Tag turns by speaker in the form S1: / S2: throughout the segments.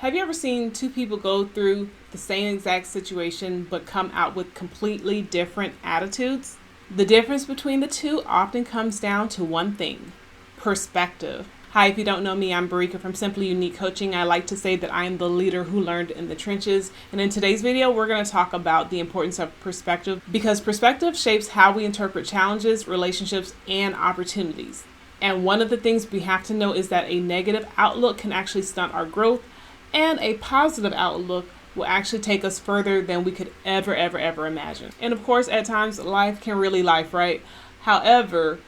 S1: Have you ever seen two people go through the same exact situation but come out with completely different attitudes? The difference between the two often comes down to one thing: perspective. Hi, if you don't know me, I'm Barika from Simply Unique Coaching. I like to say that I am the leader who learned in the trenches. And in today's video, we're going to talk about the importance of perspective, because perspective shapes how we interpret challenges, relationships, and opportunities. And one of the things we have to know is that a negative outlook can actually stunt our growth, and a positive outlook will actually take us further than we could ever imagine. And of course, at times, life can really life, right? However,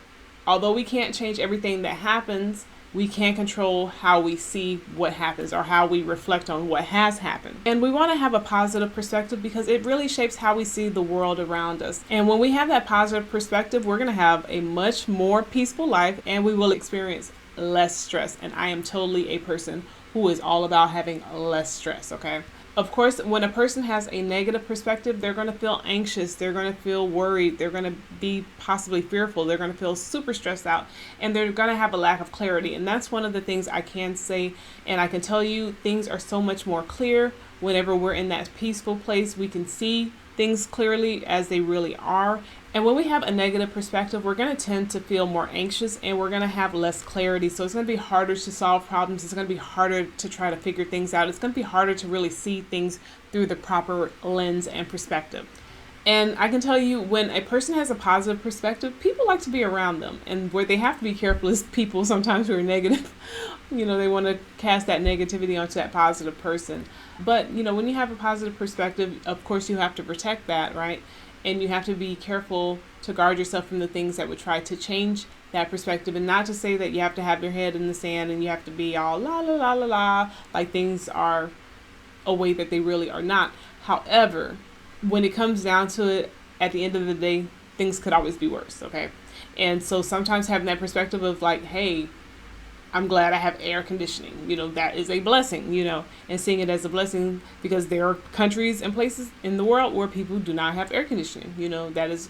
S1: although we can't change everything that happens, we can control how we see what happens or how we reflect on what has happened. And we want to have a positive perspective because it really shapes how we see the world around us. And when we have that positive perspective, we're going to have a much more peaceful life and we will experience less stress. And I am totally a person who is all about having less stress, okay? Of course, when a person has a negative perspective, they're going to feel anxious, they're going to feel worried, they're going to be possibly fearful, they're going to feel super stressed out, and they're going to have a lack of clarity. And that's one of the things I can say, and I can tell you, things are so much more clear whenever we're in that peaceful place. We can see things clearly as they really are. And when we have a negative perspective, we're going to tend to feel more anxious and we're going to have less clarity. So it's going to be harder to solve problems. It's going to be harder to try to figure things out. It's going to be harder to really see things through the proper lens and perspective. And I can tell you, when a person has a positive perspective, people like to be around them. And where they have to be careful is people sometimes who are negative. They want to cast that negativity onto that positive person. But, when you have a positive perspective, of course, you have to protect that, right? And you have to be careful to guard yourself from the things that would try to change that perspective. And not to say that you have to have your head in the sand and you have to be all la la la la la, like things are a way that they really are not. However, when it comes down to it, at the end of the day, things could always be worse, okay? And so sometimes having that perspective of like, hey, I'm glad I have air conditioning, that is a blessing, and seeing it as a blessing, because there are countries and places in the world where people do not have air conditioning, that is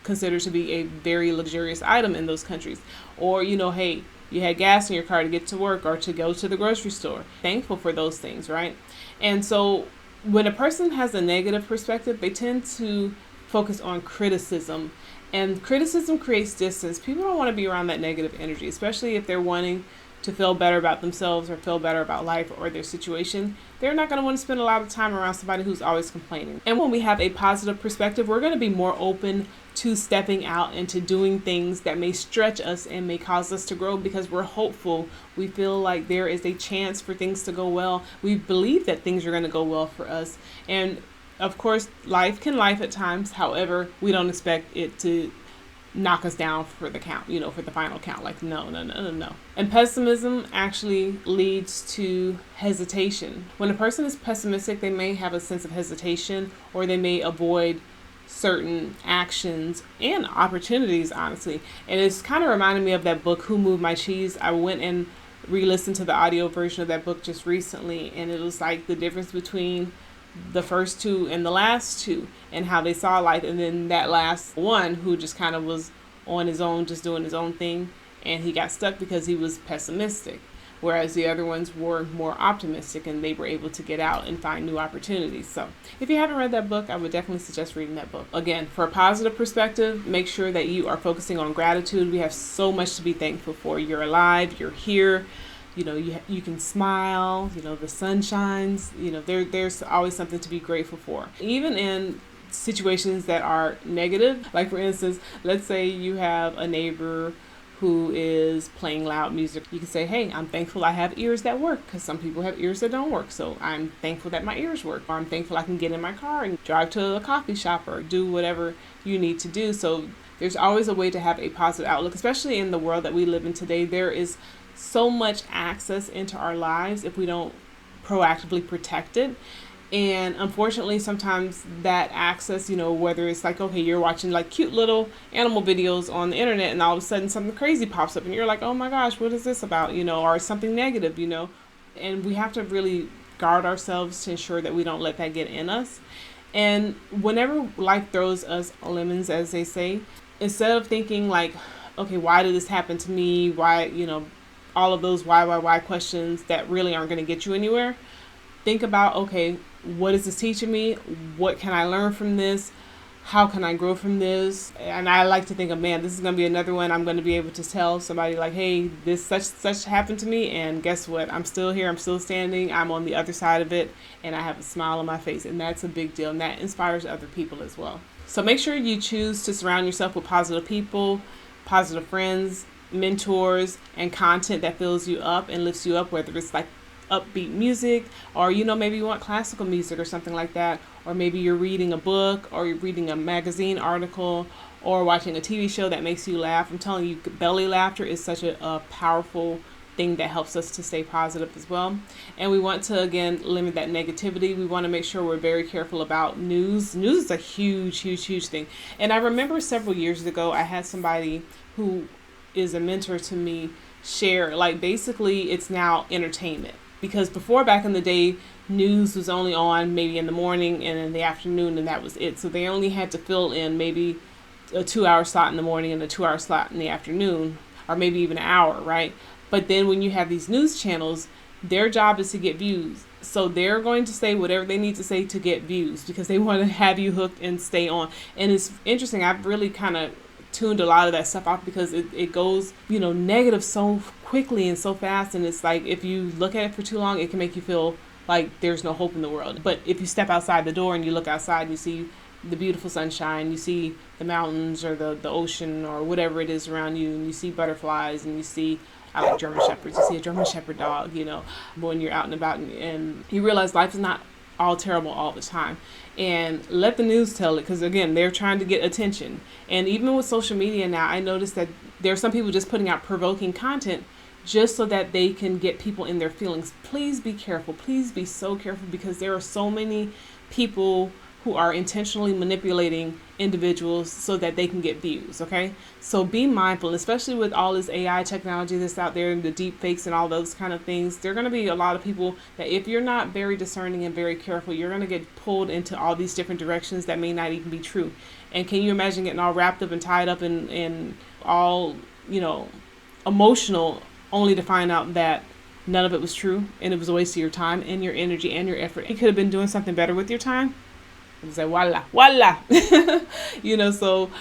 S1: considered to be a very luxurious item in those countries. Or, hey, you had gas in your car to get to work or to go to the grocery store. Thankful for those things, right? And so when a person has a negative perspective, they tend to focus on criticism. And criticism creates distance. People don't want to be around that negative energy, especially if they're wanting to feel better about themselves or feel better about life or their situation. They're not going to want to spend a lot of time around somebody who's always complaining. And when we have a positive perspective, we're going to be more open to stepping out and to doing things that may stretch us and may cause us to grow, because we're hopeful. We feel like there is a chance for things to go well. We believe that things are going to go well for us. And of course, life can life at times. However, we don't expect it to knock us down for the count, for the final count. Like, no. And pessimism actually leads to hesitation. When a person is pessimistic, they may have a sense of hesitation, or they may avoid certain actions and opportunities, honestly. And it's kind of reminded me of that book, Who Moved My Cheese? I went and re-listened to the audio version of that book just recently, and it was like the difference between the first two and the last two and how they saw life. And then that last one, who just kind of was on his own, just doing his own thing, and he got stuck because he was pessimistic, whereas the other ones were more optimistic and they were able to get out and find new opportunities. So if you haven't read that book, I would definitely suggest reading that book. Again, for a positive perspective, make sure that you are focusing on gratitude. We have so much to be thankful for. You're alive, you're here. You can smile, the sun shines, there's always something to be grateful for. Even in situations that are negative, like for instance, let's say you have a neighbor who is playing loud music. You can say, hey, I'm thankful I have ears that work, because some people have ears that don't work. So I'm thankful that my ears work. Or I'm thankful I can get in my car and drive to a coffee shop or do whatever you need to do. So there's always a way to have a positive outlook, especially in the world that we live in today. There is so much access into our lives if we don't proactively protect it. And unfortunately, sometimes that access, whether it's like, okay, you're watching like cute little animal videos on the internet and all of a sudden something crazy pops up and you're like, oh my gosh, what is this about? Or something negative, and we have to really guard ourselves to ensure that we don't let that get in us. And whenever life throws us lemons, as they say, instead of thinking like, okay, why did this happen to me? Why, all of those why questions that really aren't going to get you anywhere. think about, okay, what is this teaching me? What can I learn from this? How can I grow from this? And I like to think of, man, this is going to be another one I'm going to be able to tell somebody like, hey, this such happened to me, and guess what? I'm still here. I'm still standing. I'm on the other side of it, and I have a smile on my face, and that's a big deal, and that inspires other people as well. So make sure you choose to surround yourself with positive people, positive friends, mentors, and content that fills you up and lifts you up, whether it's like upbeat music, or maybe you want classical music or something like that, or maybe you're reading a book, or you're reading a magazine article, or watching a TV show that makes you laugh. I'm telling you, belly laughter is such a powerful thing that helps us to stay positive as well. And we want to, again, limit that negativity. We want to make sure we're very careful about news. News is a huge thing. And I remember several years ago, I had somebody who is a mentor to me share, like, basically it's now entertainment. Because before, back in the day, news was only on maybe in the morning and in the afternoon, and that was it. So they only had to fill in maybe a 2-hour slot in the morning and a 2-hour slot in the afternoon, or maybe even an hour, right? But then when you have these news channels, their job is to get views. So they're going to say whatever they need to say to get views, because they want to have you hooked and stay on. And it's interesting. I've really kind of tuned a lot of that stuff off, because it goes, negative so quickly and so fast. And it's like, if you look at it for too long, it can make you feel like there's no hope in the world. But if you step outside the door and you look outside and you see the beautiful sunshine, you see the mountains or the ocean or whatever it is around you, and you see butterflies, and you see, I like German Shepherds, you see a German Shepherd dog, when you're out and about, and you realize life is not all terrible all the time. And let the news tell it, because again, they're trying to get attention. And even with social media now, I noticed that there are some people just putting out provoking content just so that they can get people in their feelings. Please be careful. Please be so careful, because there are so many people who are intentionally manipulating individuals so that they can get views, okay? So be mindful, especially with all this AI technology that's out there, and the deep fakes and all those kind of things. There are going to be a lot of people that, if you're not very discerning and very careful, you're going to get pulled into all these different directions that may not even be true. And can you imagine getting all wrapped up and tied up and all, emotional, only to find out that none of it was true, and it was a waste of your time and your energy and your effort. You could have been doing something better with your time. And say, voila. So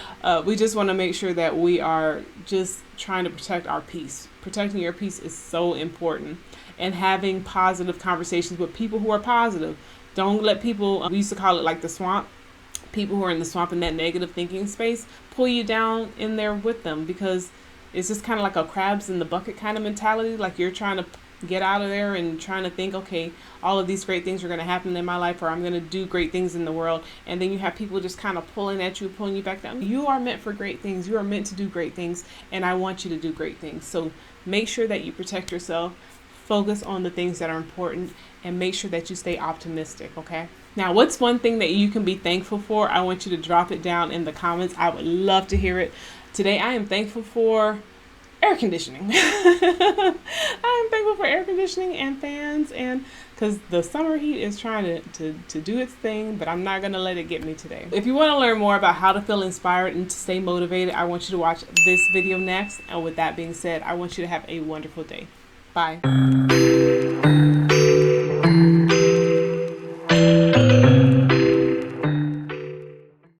S1: we just want to make sure that we are just trying to protect our peace. Protecting your peace is so important. And having positive conversations with people who are positive. Don't let people, we used to call it like the swamp, people who are in the swamp in that negative thinking space, pull you down in there with them, because it's just kind of like a crabs in the bucket kind of mentality. Like, you're trying to get out of there and trying to think, okay, all of these great things are going to happen in my life, or I'm going to do great things in the world. And then you have people just kind of pulling at you, pulling you back down. You are meant for great things. You are meant to do great things. And I want you to do great things. So make sure that you protect yourself, focus on the things that are important, and make sure that you stay optimistic. Okay. Now, what's one thing that you can be thankful for? I want you to drop it down in the comments. I would love to hear it. Today, I am thankful for air conditioning. I'm thankful for air conditioning and fans, and because the summer heat is trying to do its thing, but I'm not going to let it get me today. If you want to learn more about how to feel inspired and to stay motivated, I want you to watch this video next. And with that being said, I want you to have a wonderful day. Bye.